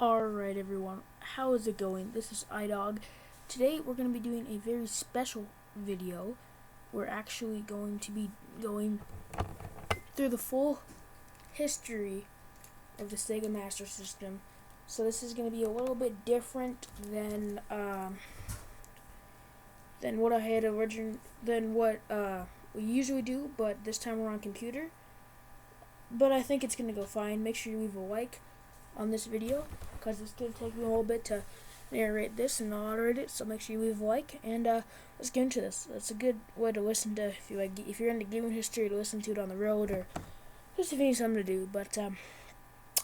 Alright everyone, how is it going? This is iDog. Today we're going to be doing a very special video. We're actually going to be going through the full history of the Sega Master System. So this is going to be a little bit different than what we usually do, but this time we're on computer. But I think it's going to go fine. Make sure you leave a like on this video, because it's going to take me a little bit to narrate this and moderate it, so make sure you leave a like, and let's get into this. That's a good way to listen to, if you're into gaming history, to listen to it on the road, or just if you need something to do, but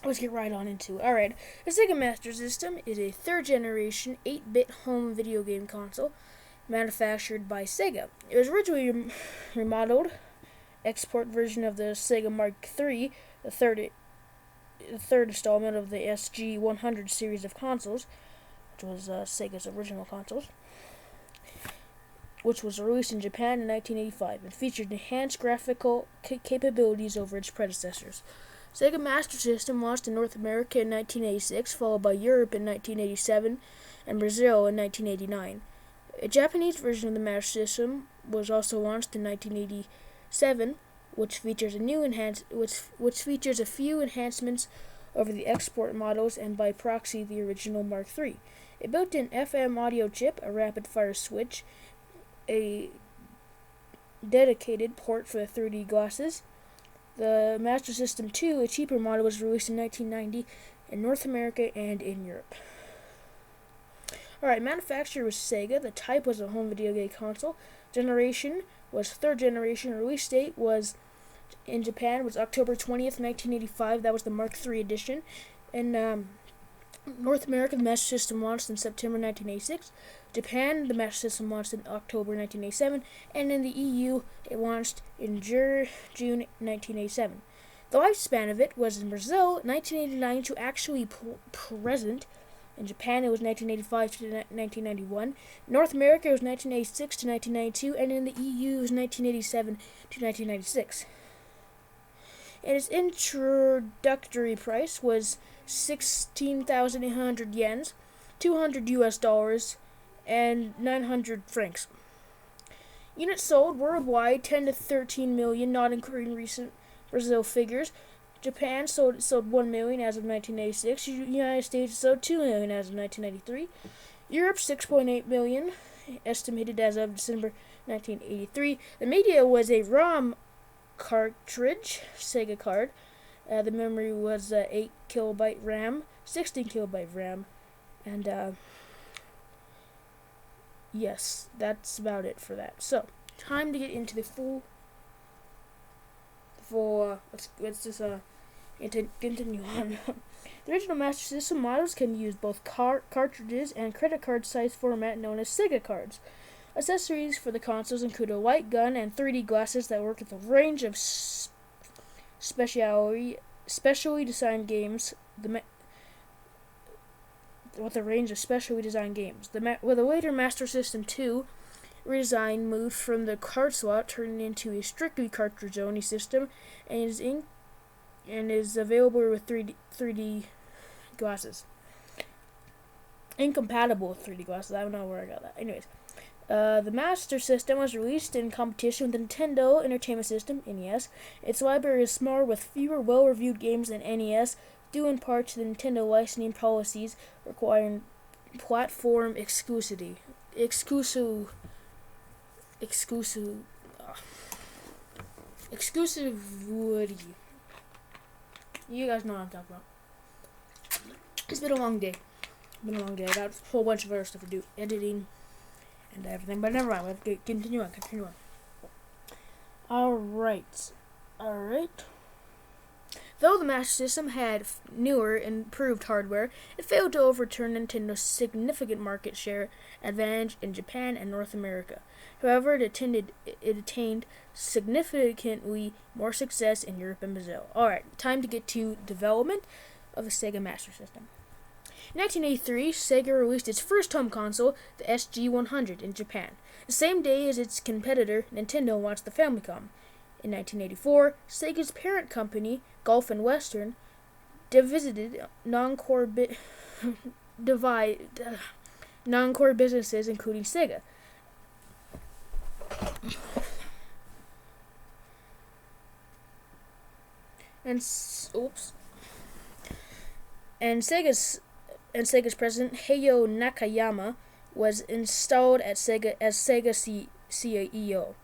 let's get right on into it. Alright, the Sega Master System is a third-generation 8-bit home video game console manufactured by Sega. It was originally remodeled export version of the Sega Mark III, the third installment of the SG-100 series of consoles, which was Sega's original consoles, which was released in Japan in 1985 and featured enhanced graphical capabilities over its predecessors. Sega Master System launched in North America in 1986, followed by Europe in 1987 and Brazil in 1989. A Japanese version of the Master System was also launched in 1987, which features a few enhancements over the export models and by proxy the original Mark III. A built-in FM audio chip, a rapid-fire switch, a dedicated port for the 3D glasses. The Master System 2, a cheaper model, was released in 1990 in North America and in Europe. Alright, manufacturer was Sega. The type was a home video game console. Generation was third generation. Release date was in Japan was October 20th, 1985. That was the Mark III edition. In North America, the Master System launched in September 1986. Japan, the Master System launched in October 1987. And in the EU, it launched in June 1987. The lifespan of it was in Brazil, 1989 to actually present. In Japan, it was 1985 to 1991. In North America, it was 1986 to 1992. And in the EU, it was 1987 to 1996. And its introductory price was 16,800 yens, $200 US, and 900 francs. Units sold worldwide 10 to 13 million, not including recent Brazil figures. Japan sold 1 million as of 1986. United States sold 2 million as of 1993. Europe 6.8 million, estimated as of December 1983. The media was a ROM cartridge, Sega card. The memory was 8 kilobyte RAM, 16 kilobyte RAM, and yes, that's about it for that. So, time to get into the full. Let's just continue on. The original Master System models can use both cartridges and credit card size format known as Sega cards. Accessories for the consoles include a light gun and 3D glasses that work with a range of specially designed games. With a later Master System 2 redesign moved from the card slot, turning into a strictly cartridge-only system, and is available with 3D glasses. Incompatible with 3D glasses. I don't know where I got that. Anyways. The Master System was released in competition with the Nintendo Entertainment System, NES. Its library is smaller with fewer well-reviewed games than NES, due in part to the Nintendo licensing policies requiring platform exclusivity. Exclusivity. You guys know what I'm talking about. It's been a long day. I got a whole bunch of other stuff to do. Editing and everything, but never mind. Let's continue on. Alright. Though the Master System had newer, improved hardware, it failed to overturn Nintendo's significant market share advantage in Japan and North America. However, it attained significantly more success in Europe and Brazil. Alright, time to get to development of the Sega Master System. In 1983, Sega released its first home console, the SG-100, in Japan. The same day as its competitor, Nintendo, launched the Famicom. In 1984, Sega's parent company, Gulf and Western, divested non-core divide non-core businesses, including Sega. And Sega's president Heio Nakayama was installed at Sega as Sega CEO.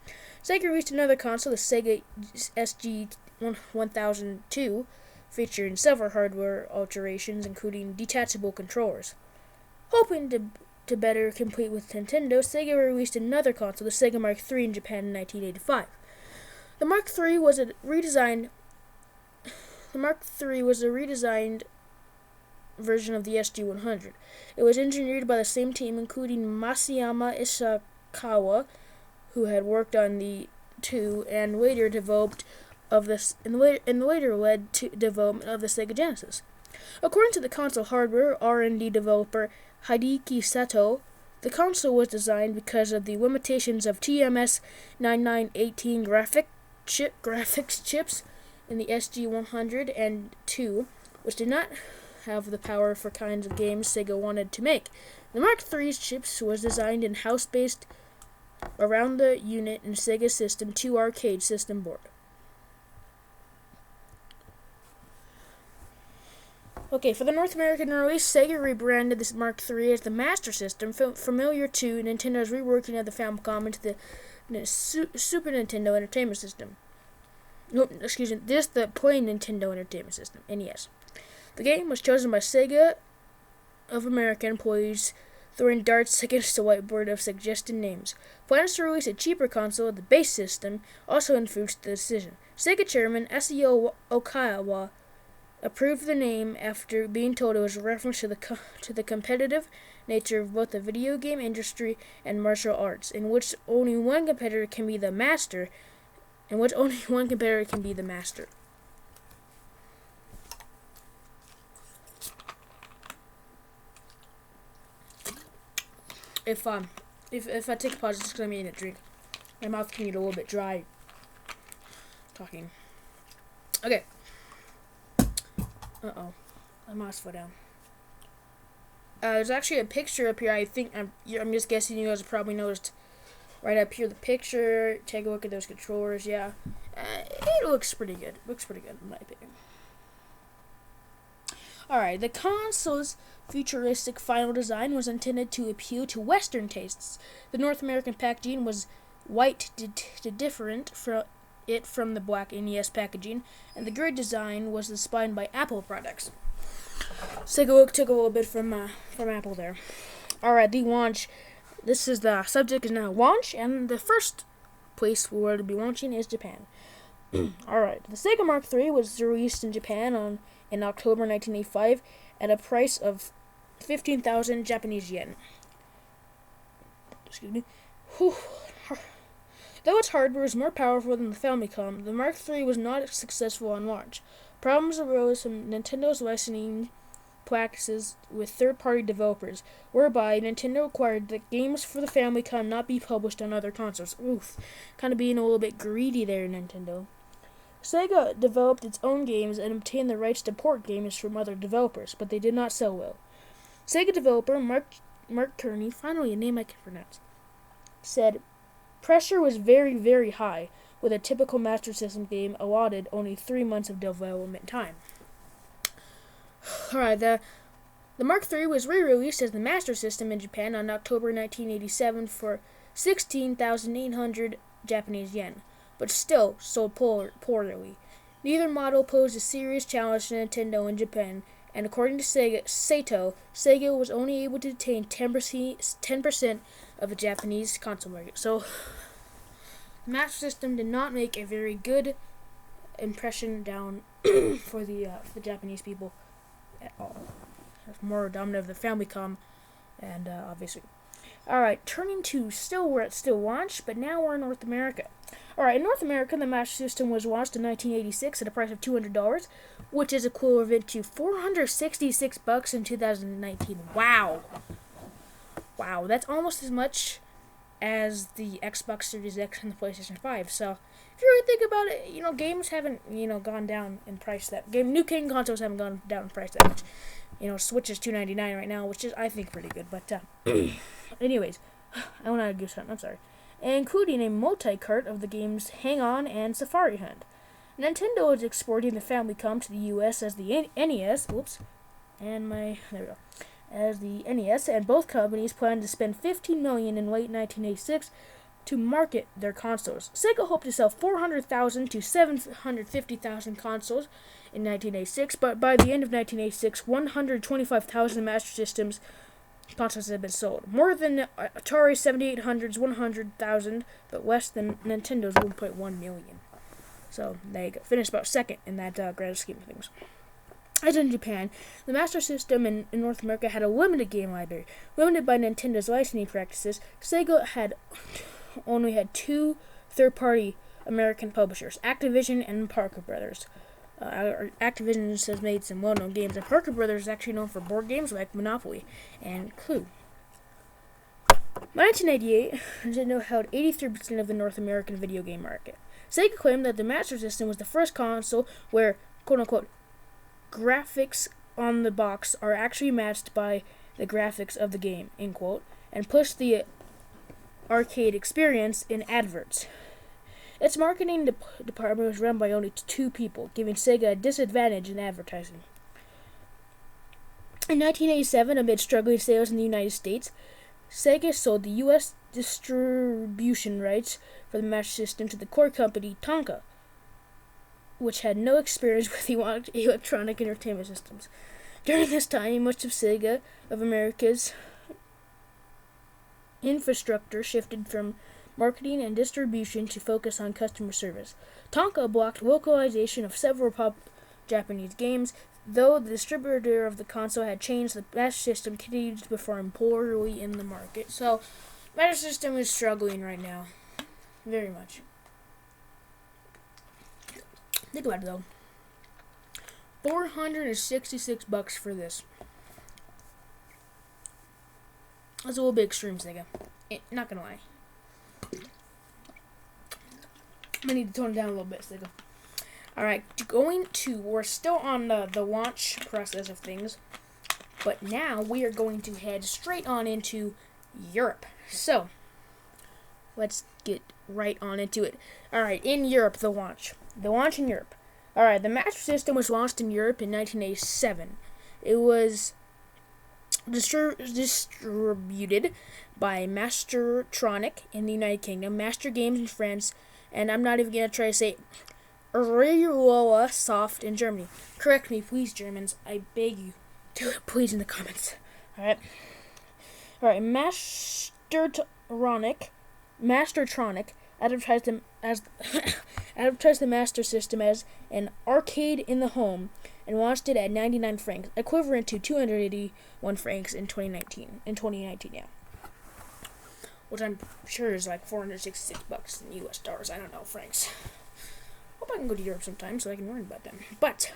Sega released another console, the Sega SG-1002, featuring several hardware alterations, including detachable controllers. Hoping to better compete with Nintendo, Sega released another console, the Sega Mark III, in Japan in 1985. The Mark III was a redesigned version of the SG-100. It was engineered by the same team, including Masayama Ishikawa, who had worked on the two and later developed of this, and later led to development of the Sega Genesis. According to the console hardware R&D developer Hideki Sato, the console was designed because of the limitations of TMS 9918 graphics chips in the SG-100 and 2, which did not have the power for kinds of games Sega wanted to make. The Mark III's chips was designed in-house based around the unit in Sega System 2 arcade system board. Okay, for the North American release, Sega rebranded this Mark III as the Master System, familiar to Nintendo's reworking of the Famicom into the Super Nintendo Entertainment System. This the plain Nintendo Entertainment System, NES. The game was chosen by Sega of America employees throwing darts against the whiteboard of suggested names. Plans to release a cheaper console, the base system, also influenced the decision. Sega chairman Seo Okawa approved the name after being told it was a reference to the competitive nature of both the video game industry and martial arts, in which only one competitor can be the master. If I take a pause, it's just because I'm eating a drink. My mouth can get a little bit dry talking. Okay. Uh-oh. My mouse fell down. There's actually a picture up here. I think I'm just guessing you guys probably noticed right up here the picture. Take a look at those controllers. Yeah. It looks pretty good. Looks pretty good in my opinion. Alright, the console's futuristic final design was intended to appeal to Western tastes. The North American packaging was white to different from the black NES packaging, and the grid design was inspired by Apple products. Sega took a little bit from Apple there. Alright, the launch. The subject is now launch, and the first place we're to be launching is Japan. Alright, the Sega Mark III was released in Japan in October 1985 at a price of 15,000 Japanese yen. Excuse me. Whew. Though its hardware was more powerful than the Famicom, the Mark III was not successful on launch. Problems arose from Nintendo's licensing practices with third-party developers, whereby Nintendo required that games for the Famicom not be published on other consoles. Oof. Kind of being a little bit greedy there, Nintendo. Sega developed its own games and obtained the rights to port games from other developers, but they did not sell well. Sega developer Mark Kearney, finally a name I can pronounce, said, "Pressure was very, very high, with a typical Master System game allotted only 3 months of development time." Alright, the Mark III was re-released as the Master System in Japan on October 1987 for 16,800 Japanese yen, but still sold poorly. Neither model posed a serious challenge to Nintendo in Japan, and according to Sato, Sega was only able to attain 10% of the Japanese console market. So, the Master System did not make a very good impression down for the Japanese people at all. It's more dominant of the Famicom, and obviously. Alright, turning to we're at still launch, but now we're in North America. Alright, in North America, the Master System was launched in 1986 at a price of $200, which is equivalent to $466 in 2019. Wow, that's almost as much as the Xbox Series X and the PlayStation 5. So if you really think about it, games haven't, gone down in price new game consoles haven't gone down in price that much. Switch is $299 right now, which is, I think, pretty good. But anyways, I went out of goose hunt. I'm sorry. Including a multi-cart of the games Hang On and Safari Hunt. Nintendo is exporting the Famicom to the U.S. as the NES. Whoops. There we go. As the NES, and both companies plan to spend $15 million in late 1986 to market their consoles. Sega hoped to sell 400,000 to 750,000 consoles in 1986, but by the end of 1986, 125,000 Master Systems consoles had been sold. More than Atari 7800's 100,000, but less than Nintendo's 1.1 million. So they finished about second in that grand scheme of things. As in Japan, the Master System in North America had a limited game library. Limited by Nintendo's licensing practices, Sega only had two third-party American publishers, Activision and Parker Brothers. Activision has made some well-known games, and Parker Brothers is actually known for board games like Monopoly and Clue. By 1988, Nintendo held 83% of the North American video game market. Sega claimed that the Master System was the first console where, quote-unquote, graphics on the box are actually matched by the graphics of the game, end quote, and pushed the arcade experience in adverts. Its marketing department was run by only 2 people, giving Sega a disadvantage in advertising. In 1987, amid struggling sales in the United States, Sega sold the U.S. distribution rights for the Master System to the core company Tonka, which had no experience with electronic entertainment systems. During this time, much of Sega of America's infrastructure shifted from marketing and distribution to focus on customer service. Tonka blocked localization of several Japanese games. Though the distributor of the console had changed, the Master System continued to perform poorly in the market. So, Master System is struggling right now. Very much. Think about it though. $466 for this. That's a little bit extreme, Sega. Not gonna lie. I need to tone it down a little bit, Sega. Alright, we're still on the launch process of things, but now we are going to head straight on into Europe. So, let's get right on into it. Alright, in Europe, the launch. The launch in Europe. Alright, the Master System was launched in Europe in 1987. It was distributed by Mastertronic in the United Kingdom, Master Games in France, and I'm not even going to try to say Riola Soft in Germany. Correct me, please, Germans. I beg you. Do it, please, in the comments. Alright, Mastertronic advertised the Master System as an arcade in the home and launched it at 99 francs, equivalent to 281 francs in 2019, yeah. Which I'm sure is like $466 in US dollars. I don't know, francs. Hope I can go to Europe sometime so I can learn about them. But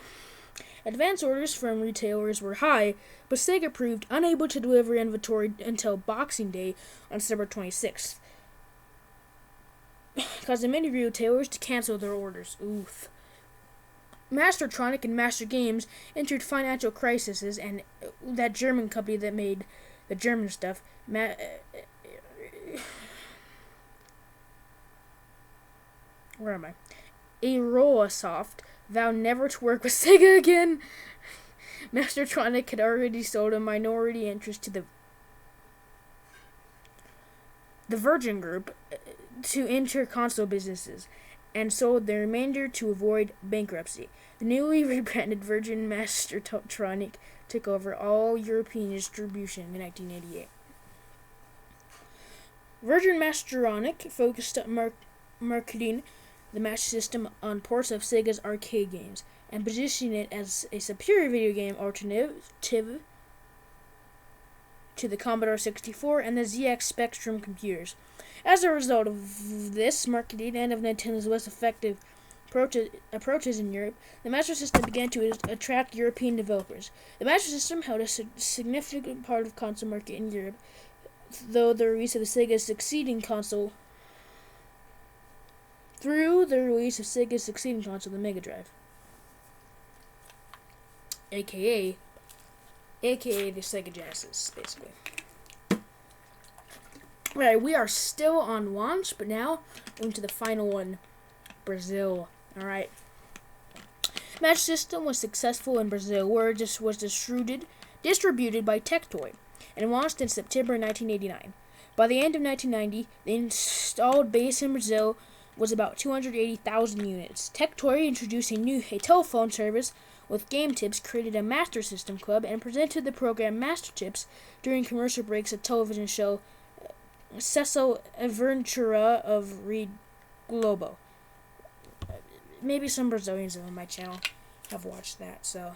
advance orders from retailers were high, but Sega proved unable to deliver inventory until Boxing Day on December 26th. Causing many retailers to cancel their orders. Oof. Mastertronic and Master Games entered financial crises, and that German company that made the German stuff, where am I? Aerosoft vowed never to work with Sega again. Mastertronic had already sold a minority interest to the Virgin Group to enter console businesses, and sold the remainder to avoid bankruptcy. The newly rebranded Virgin Mastertronic took over all European distribution in 1988. Virgin Mastertronic focused on marketing the Master System on ports of Sega's arcade games, and positioning it as a superior video game alternative to the Commodore 64 and the ZX Spectrum computers. As a result of this marketing and of Nintendo's less effective approaches in Europe, the Master System began to attract European developers. The Master System held a significant part of console market in Europe though the release of the Sega's succeeding console, through the release of Sega's succeeding console, the Mega Drive, aka the Sega Genesis, basically. Alright, we are still on launch, but now going to the final one, Brazil. Alright. Master System was successful in Brazil, where it just was distributed by Tectoy, and launched in September 1989. By the end of 1990, the installed base in Brazil was about 280,000 units. Tectoy introduced a telephone service with game tips, created a Master System club, and presented the program Master Chips during commercial breaks of television show Cecil Aventura of Rede Globo. Maybe some Brazilians on my channel have watched that, so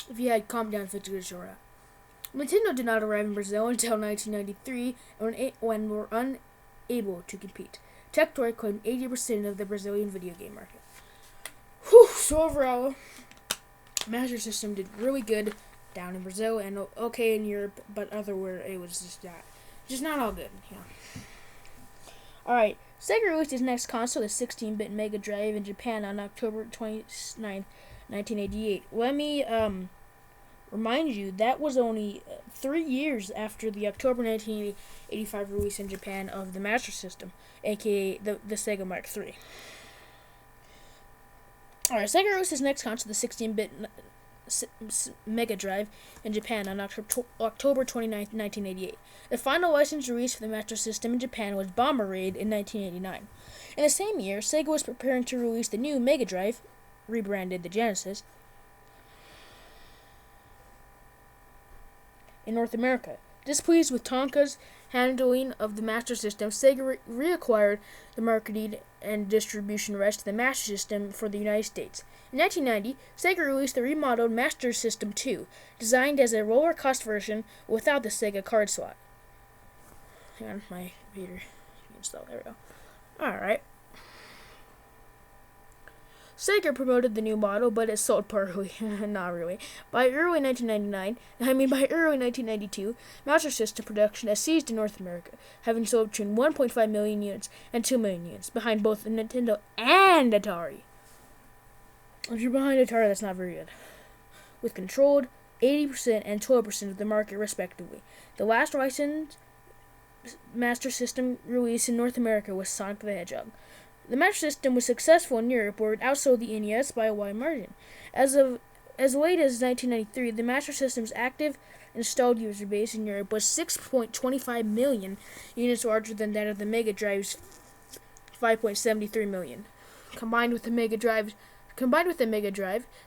if you had, comment down if it's a good show or not. Nintendo did not arrive in Brazil until 1993 when were unable to compete. Tectoy claimed 80% of the Brazilian video game market. So overall, Master System did really good down in Brazil and okay in Europe, but otherwhere it was just not all good. Yeah. Alright, Sega released its next console, the 16-bit Mega Drive, in Japan on October 29th, 1988. Let me remind you, that was only 3 years after the October 1985 release in Japan of the Master System, aka the Sega Mark III. Alright, Sega released its next console, the 16-bit Mega Drive, in Japan on October 29th, 1988. The final license release for the Master System in Japan was Bomber Raid in 1989. In the same year, Sega was preparing to release the new Mega Drive, rebranded the Genesis, in North America. Displeased with Tonka's handling of the Master System, Sega reacquired the marketing and distribution rights to the Master System for the United States. In 1990, Sega released the remodeled Master System 2, designed as a lower-cost version without the Sega card slot. Hang on, my computer installed. There we go. Alright. Sega promoted the new model, but it sold poorly. Not really. By early 1992, Master System production has ceased in North America, having sold between 1.5 million units and 2 million units, behind both Nintendo and Atari. If you're behind Atari, that's not very good. With controlled 80% and 12% of the market, respectively. The last licensed Master System release in North America was Sonic the Hedgehog. The Master System was successful in Europe, where it outsold the NES by a wide margin. As late as 1993, the Master System's active installed user base in Europe was 6.25 million units, larger than that of the Mega Drive's 5.73 million. Combined with the Mega Drive,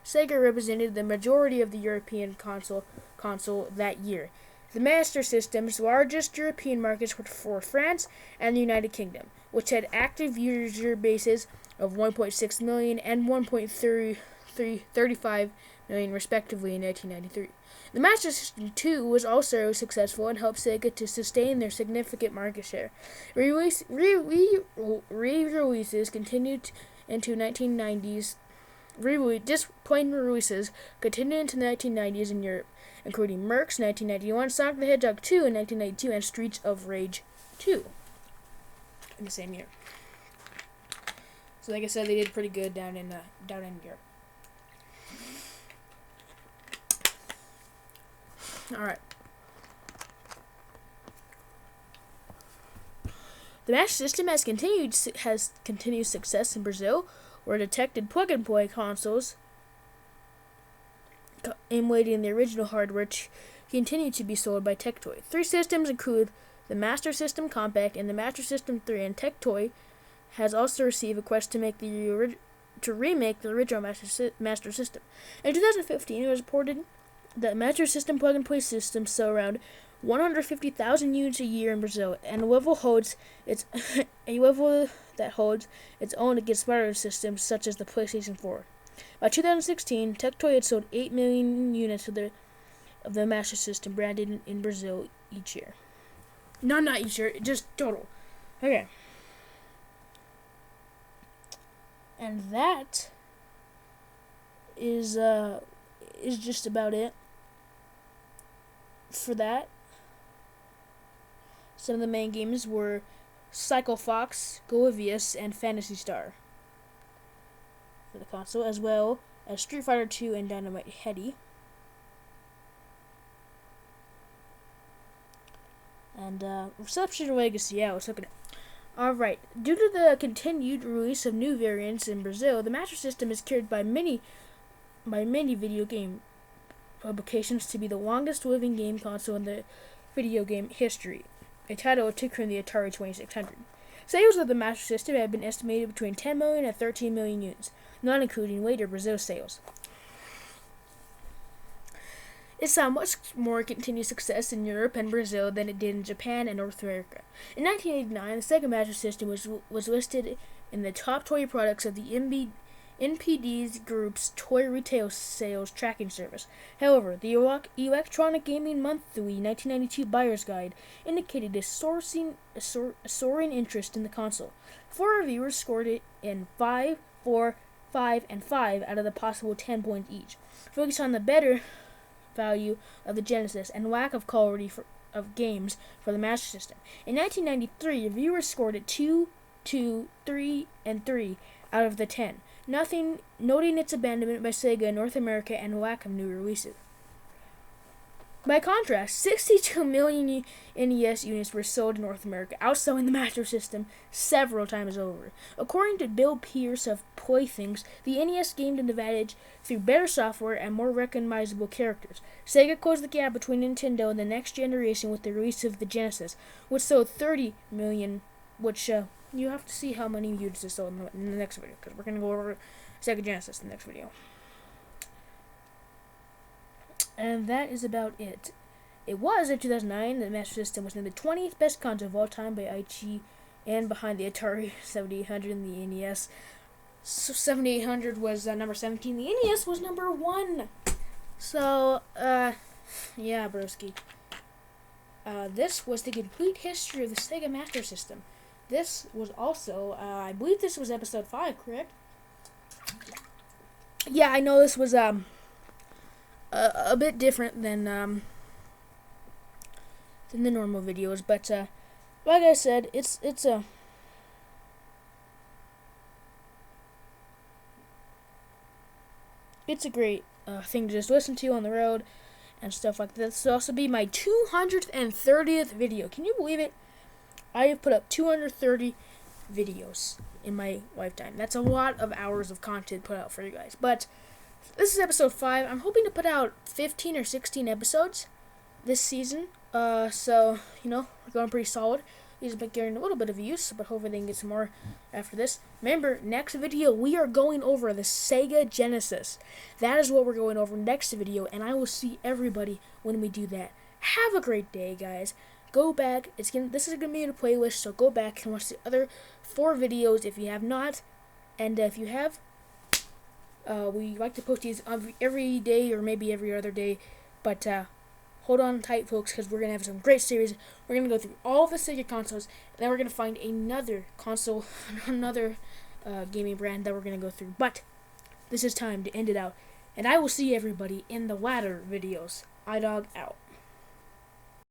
Sega represented the majority of the European console that year. The Master System's largest European markets were for France and the United Kingdom, which had active user bases of 1.6 million and 1.35 million respectively in 1993. The Master System 2 was also successful and helped Sega to sustain their significant market share. Re-releases continued into 1990s. Disappointing releases continued into the 1990s in Europe, including Mercs 1991, Sonic the Hedgehog 2 in 1992, and Streets of Rage 2 in the same year. So, like I said, they did pretty good down in Europe. All right. The Master System has continued success in Brazil, where detected plug-and-play consoles emulating the original hardware continue to be sold by Tectoy. 3 systems include the Master System Compact and the Master System 3, and Tectoy has also received requests to remake the original Master System. In 2015, it was reported that Master System plug-and-play systems sell around 150,000 units a year in Brazil, and a level that holds its own against modern systems such as the PlayStation 4. By 2016, Tectoy had sold 8 million units of the Master System branded in Brazil each year. Not each year, just total. Okay. And that is just about it for that, some of the main games were Cycle Fox, Goavius, and Phantasy Star for the console, as well as Street Fighter 2 and Dynamite Headdy. And Reception Legacy, yeah, let's look at it. Alright, due to the continued release of new variants in Brazil, the Master System is carried by many video game publications to be the longest living game console in the video game history, a title it took from the Atari 2600. Sales of the Master System have been estimated between 10 million and 13 million units, not including later Brazil sales. It saw much more continued success in Europe and Brazil than it did in Japan and North America. In 1989, the Sega Master System was listed in the top toy products of the NPD's Group's toy retail sales tracking service. However, the Electronic Gaming Monthly 1992 Buyer's Guide indicated a soaring interest in the console. 4 reviewers scored it in 5, 4, 5, and 5 out of the possible 10 points each, focused on the better value of the Genesis and lack of quality of games for the Master System. In 1993, reviewers scored it 2, 2, 3, and 3 out of the 10, noting its abandonment by Sega in North America and lack of new releases. By contrast, 62 million NES units were sold in North America, outselling the Master System several times over. According to Bill Pierce of Playthings, the NES gained an advantage through better software and more recognizable characters. Sega closed the gap between Nintendo and the next generation with the release of the Genesis, which sold 30 million, which you have to see how many units it sold in the next video, because we're going to go over Sega Genesis in the next video. And that is about it. It was in 2009 the Master System was named the 20th best console of all time by Aichi, and behind the Atari 7800 and the NES. So 7800 was number 17. The NES was number 1. So, yeah, broski. This was the complete history of the Sega Master System. This was also, I believe this was episode 5, correct? Yeah, I know this was, a bit different than the normal videos, but like I said, it's a great thing to just listen to on the road and stuff like that. This will also be my 230th video. Can you believe it? I have put up 230 videos in my lifetime. That's a lot of hours of content put out for you guys, but this is episode 5. I'm hoping to put out 15 or 16 episodes this season. So, we're going pretty solid. These have been getting a little bit of use, but hopefully they can get some more after this. Remember, next video, we are going over the Sega Genesis. That is what we're going over next video, and I will see everybody when we do that. Have a great day, guys. Go back. This is going to be in a playlist, so go back and watch the other 4 videos if you have not. And if you have, we like to post these every day or maybe every other day, but hold on tight, folks, because we're going to have some great series. We're going to go through all the Sega consoles, and then we're going to find another console, another gaming brand that we're going to go through. But this is time to end it out, and I will see everybody in the latter videos. iDog out.